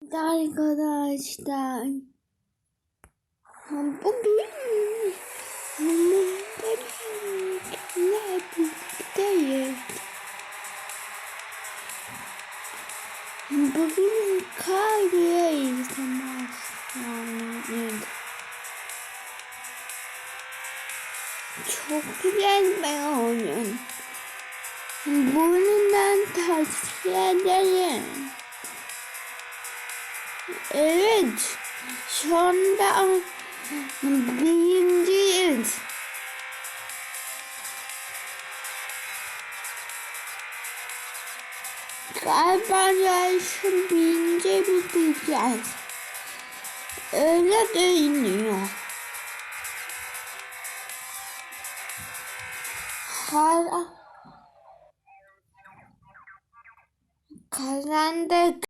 Arkadaşlar, bugün benimle birlikteyiz. Bugün kahve izlemek istiyorum. Çok güzel bir oyun. Bundan tavsiye ederim. Evet, şu anda birinciyiz. Galiba yarışı birinci bitireceğiz. Öyle görünüyor. Hala kazandık.